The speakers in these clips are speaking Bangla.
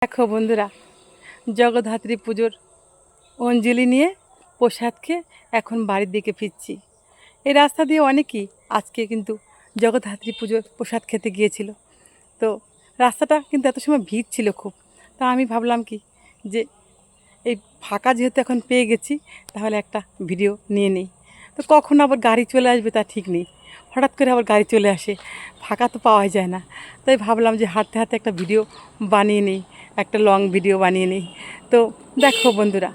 দেখো বন্ধুরা, জগদ্ধাত্রী পুজোর অঞ্জলি নিয়ে প্রসাদ খেয়ে এখন বাড়ির দিকে ফিরছি। এই রাস্তা দিয়ে অনেকেই আজকে কিন্তু জগদ্ধাত্রী পুজোর প্রসাদ খেতে গিয়েছিল। তো রাস্তাটা কিন্তু এত সময় ভিড় ছিল খুব। তা আমি ভাবলাম কি যে এই ফাঁকা যেহেতু এখন পেয়ে গেছি, তাহলে একটা ভিডিও নিয়ে নিই। তো কখন আবার গাড়ি চলে আসবে তা ঠিক নেই, হঠাৎ করে আবার গাড়ি চলে আসে, ফাঁকা তো পাওয়াই যায় না। তাই ভাবলাম যে হাঁটতে হাঁটতে একটা ভিডিও বানিয়ে নিই, একটা লং ভিডিও বানিয়ে নিই। তো দেখো বন্ধুরা,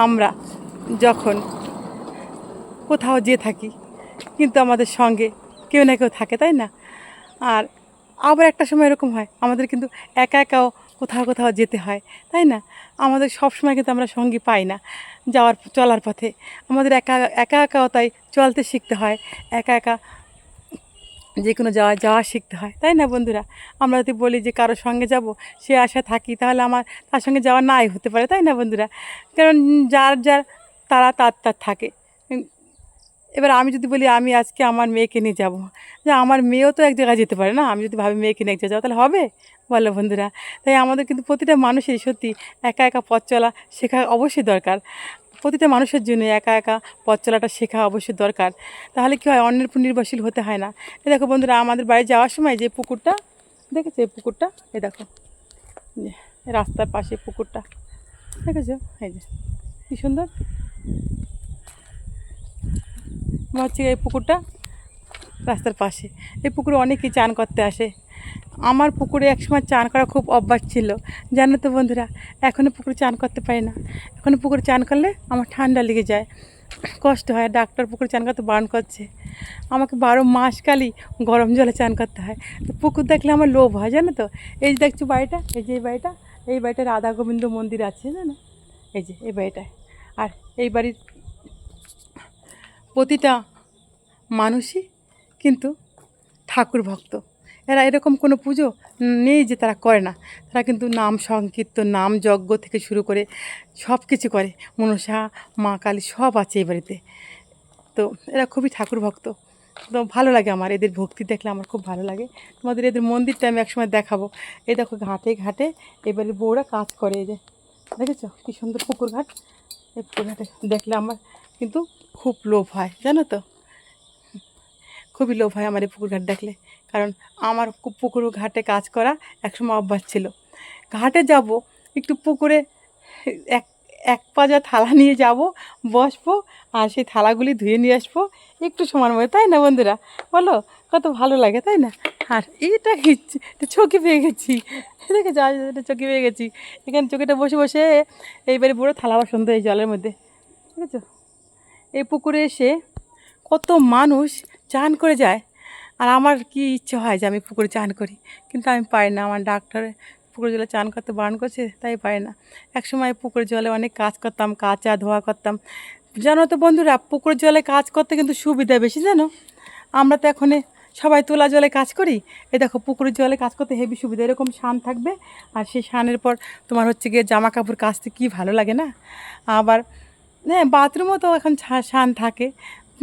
আমরা যখন কোথাও যেয়ে থাকি কিন্তু আমাদের সঙ্গে কেউ না কেউ থাকে, তাই না? আর আবার একটা সময় এরকম হয় আমাদের কিন্তু একা একাও কোথাও কোথাও যেতে হয়, তাই না? আমাদের সব সময় কিন্তু আমরা সঙ্গী পাই না চলার পথে। আমাদের একা একা একাও তাই চলতে শিখতে হয়, একা একা যে কোনো যাওয়া শিখতে হয়, তাই না বন্ধুরা? আমরা যদি বলি যে কারোর সঙ্গে যাব, সে আশা থাকি, তাহলে আমার তার সঙ্গে যাওয়া নাই হতে পারে, তাই না বন্ধুরা? কারণ যার যার তারা তার থাকে। এবার আমি যদি বলি আমি আজকে আমার মেয়েকে নিয়ে যাব, যে আমার মেয়েও তো এক জায়গায় যেতে পারে না। আমি যদি ভাবি মেয়েকে নিয়ে এক জায়গায় যাবো, তাহলে হবে? বলো বন্ধুরা। তাই আমাদের কিন্তু প্রতিটা মানুষেরই সত্যি একা একা পথ চলা শেখা অবশ্যই দরকার। প্রতিটা মানুষের জন্য একা একা পথ চলাটা শেখা অবশ্যই দরকার। তাহলে কী হয়, অন্যের উপর নির্ভরশীল হতে হয় না। এই দেখো বন্ধুরা, আমাদের বাড়ি যাওয়ার সময় যে পুকুরটা দেখেছো, এই পুকুরটা, এই দেখো রাস্তার পাশে পুকুরটা দেখেছো, এই যে কী সুন্দর হচ্ছে এই পুকুরটা রাস্তার পাশে। এই পুকুরে অনেকেই চান করতে আসে। আমার পুকুরে একসময় চান করা খুব অভ্যাস ছিল, জানো তো বন্ধুরা। এখনও পুকুরে চান করতে পারি না। এখনও পুকুরে চান করলে আমার ঠান্ডা লেগে যায়, কষ্ট হয়। ডাক্তার পুকুরে চান করতে বারণ করছে। আমাকে 12 মাস কালই গরম জলে চান করতে হয়। তো পুকুর দেখলে আমার লোভ হয়, জানো তো। এই যে দেখছো বাড়িটা, এই যে এই বাড়িটা রাধা গোবিন্দ মন্দির আছে, জানো? এই যে এই বাড়িটায়। আর এই বাড়ির প্রতিটা মানুষই কিন্তু ঠাকুর ভক্ত। এরা এরকম কোনো পুজো নেই যে তারা করে না। তারা কিন্তু নাম সংকীর্তন, নাম যজ্ঞ থেকে শুরু করে সব কিছু করে। মনসা, মা কালী সব আছে এই বাড়িতে। তো এরা খুবই ঠাকুর ভক্ত। তো ভালো লাগে আমার এদের ভক্তি দেখলে, আমার খুব ভালো লাগে। তোমাদের এদের মন্দিরটা আমি একসময় দেখাবো। এই দেখো ঘাটে ঘাটে এবারে বউরা কাজ করে। এই যে দেখেছো কী সুন্দর পুকুর ঘাট। এই পুকুর ঘাটে দেখলে আমার কিন্তু খুব লোভ হয়, জানো তো। খুবই লোভ হয় আমার এই পুকুর ঘাট দেখলে। কারণ আমার পুকুর ঘাটে কাজ করা একসময় অভ্যাস ছিল। ঘাটে যাব, একটু পুকুরে এক এক পাজা থালা নিয়ে যাব, বসবো, আর সেই থালাগুলি ধুয়ে নিয়ে আসবো একটু সময়ের মধ্যে, তাই না বন্ধুরা? বলো, কত ভালো লাগে, তাই না? আর এটা চোখে পেয়ে গেছি, দেখেছো এটা চোখে পেয়ে গেছি। এখানে চোখেটা বসে বসে এইবারে বড়ো থালা বাসন তো এই জলের মধ্যে, দেখেছো? এই পুকুরে এসে কত মানুষ চান করে যায়। আর আমার কি ইচ্ছে হয় যে আমি পুকুরে চান করি, কিন্তু আমি পারি না। আমার ডাক্তারে পুকুরে জলে চান করতে বারণ করছে, তাই পারি না। একসময় পুকুরের জলে অনেক কাজ করতাম, কাচা ধোয়া করতাম। জানো তো বন্ধুরা, পুকুরের জলে কাজ করতে কিন্তু সুবিধা বেশি, জানো? আমরা তো এখন সবাই তোলা জলে কাজ করি। এই দেখো পুকুরের জলে কাজ করতে হেভি সুবিধা, এরকম শান থাকবে। আর সেই শানের পর তোমার হচ্ছে গিয়ে জামা কাপড় কাচতে কী ভালো লাগে না? আবার হ্যাঁ, বাথরুমও তো এখন শান থাকে,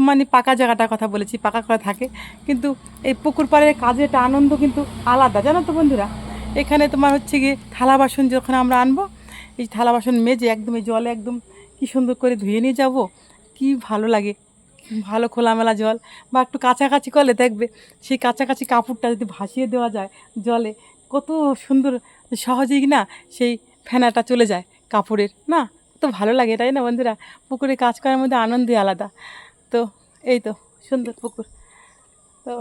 মানে পাকা জায়গাটার কথা বলেছি, পাকা করা থাকে। কিন্তু এই পুকুর পাড়ের কাজের একটা আনন্দ কিন্তু আলাদা, জানো তো বন্ধুরা। এখানে তোমার হচ্ছে গিয়ে থালা বাসন যখন আমরা আনবো, এই থালা বাসন মেজে একদম এই জলে একদম কী সুন্দর করে ধুয়ে নিয়ে যাব, কি ভালো লাগে। ভালো খোলামেলা জল, বা একটু কাছাকাছি করলে দেখবে সেই কাছাকাছি কাপড়টা যদি ভাসিয়ে দেওয়া যায় জলে, কত সুন্দর সহজেই না সেই ফেনাটা চলে যায় কাপড়ের, না? তো ভালো লাগে, তাই না বন্ধুরা? পুকুরে কাজ করার মধ্যে আনন্দই আলাদা। তো এই তো সুন্দর পুকুর। তো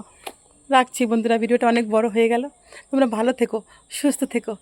রাখছি বন্ধুরা, ভিডিওটা অনেক বড় হয়ে গেল। তোমরা ভালো থেকো, সুস্থ থেকো।